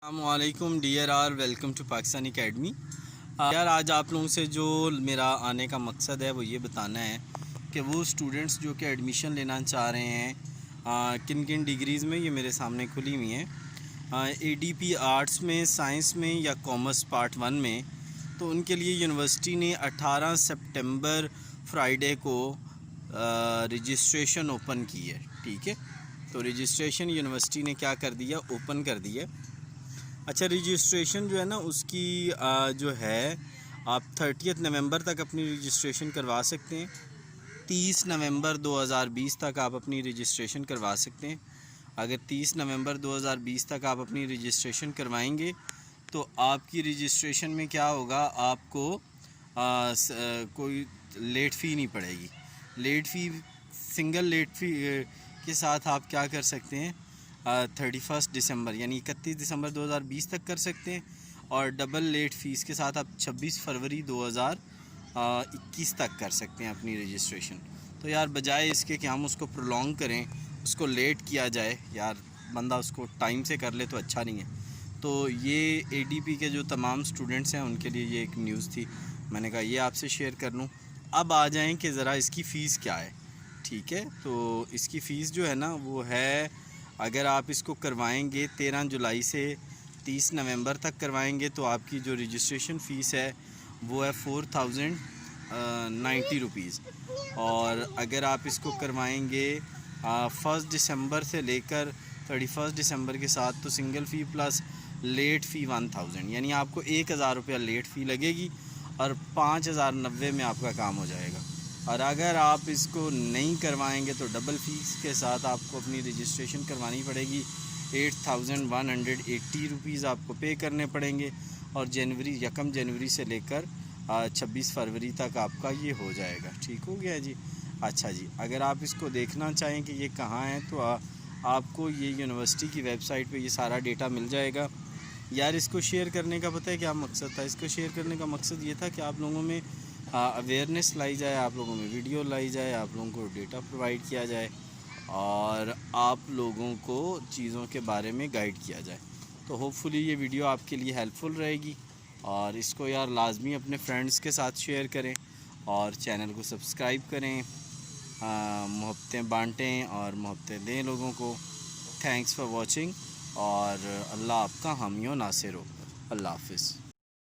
السلام علیکم dear are welcome to Pakistan academy. یار آج آپ لوگوں سے جو میرا آنے کا مقصد ہے وہ یہ بتانا ہے کہ وہ اسٹوڈنٹس جو کہ ایڈمیشن لینا چاہ رہے ہیں کن کن ڈگریز میں، یہ میرے سامنے کھلی ہوئی ہیں، اے ڈی پی آرٹس میں، سائنس میں یا کامرس پارٹ 1 میں، تو ان کے لیے یونیورسٹی نے 18 سپٹمبر فرائیڈے کو رجسٹریشن اوپن کی ہے۔ ٹھیک ہے، تو رجسٹریشن یونیورسٹی نے کیا کر دیا، اوپن کر دیا۔ اچھا، رجسٹریشن جو ہے نا اس کی جو ہے آپ 30 نومبر تک اپنی رجسٹریشن کروا سکتے ہیں۔ 30 نومبر 2020 تک آپ اپنی رجسٹریشن کروا سکتے ہیں۔ اگر 30 نومبر 2020 تک آپ اپنی رجسٹریشن کروائیں گے تو آپ کی رجسٹریشن میں کیا ہوگا، آپ کو کوئی لیٹ فی نہیں پڑے گی۔ لیٹ فی، سنگل لیٹ فی کے ساتھ آپ کیا کر سکتے ہیں، 31 دسمبر یعنی 31 دسمبر 2020 تک کر سکتے ہیں، اور ڈبل لیٹ فیس کے ساتھ آپ 26 فروری 2021 تک کر سکتے ہیں اپنی رجسٹریشن۔ تو یار بجائے اس کے کہ ہم اس کو پرولونگ کریں، اس کو لیٹ کیا جائے، یار بندہ اس کو ٹائم سے کر لے تو اچھا نہیں ہے۔ تو یہ اے ڈی پی کے جو تمام اسٹوڈنٹس ہیں ان کے لیے یہ ایک نیوز تھی، میں نے کہا یہ آپ سے شیئر کر لوں۔ اب آ جائیں کہ ذرا اس کی فیس کیا ہے۔ ٹھیک ہے، تو اس کی فیس جو ہے نا وہ ہے، اگر آپ اس کو کروائیں گے 13 جولائی سے 30 نومبر تک کروائیں گے تو آپ کی جو رجسٹریشن فیس ہے وہ ہے 4090 روپیز، اور اگر آپ اس کو کروائیں گے 1 دسمبر سے لے کر 31 دسمبر کے ساتھ تو سنگل فی پلس لیٹ فی 1000، یعنی آپ کو 1000 روپیہ لیٹ فی لگے گی اور 5090 میں آپ کا کام ہو جائے گا۔ اور اگر آپ اس کو نہیں کروائیں گے تو ڈبل فیس کے ساتھ آپ کو اپنی رجسٹریشن کروانی پڑے گی، 8180 روپیز آپ کو پے کرنے پڑیں گے، اور 1 جنوری سے لے کر 26 فروری تک آپ کا یہ ہو جائے گا۔ ٹھیک ہو گیا جی۔ اچھا جی، اگر آپ اس کو دیکھنا چاہیں کہ یہ کہاں ہے تو آپ کو یہ یونیورسٹی کی ویب سائٹ پہ یہ سارا ڈیٹا مل جائے گا۔ یار اس کو شیئر کرنے کا پتہ ہے کیا مقصد تھا؟ اس کو شیئر کرنے کا مقصد یہ تھا کہ آپ لوگوں میں اویئرنیس لائی جائے، آپ لوگوں میں ویڈیو لائی جائے، آپ لوگوں کو ڈیٹا پرووائڈ کیا جائے، اور آپ لوگوں کو چیزوں کے بارے میں گائیڈ کیا جائے۔ تو ہوپ فلی یہ ویڈیو آپ کے لیے ہیلپ فل رہے گی، اور اس کو یار لازمی اپنے فرینڈس کے ساتھ شیئر کریں، اور چینل کو سبسکرائب کریں، محبتیں بانٹیں اور محبتیں دیں لوگوں کو۔ تھینکس فار واچنگ، اور اللہ آپ کا حامی و ناصر ہو۔ اللہ حافظ۔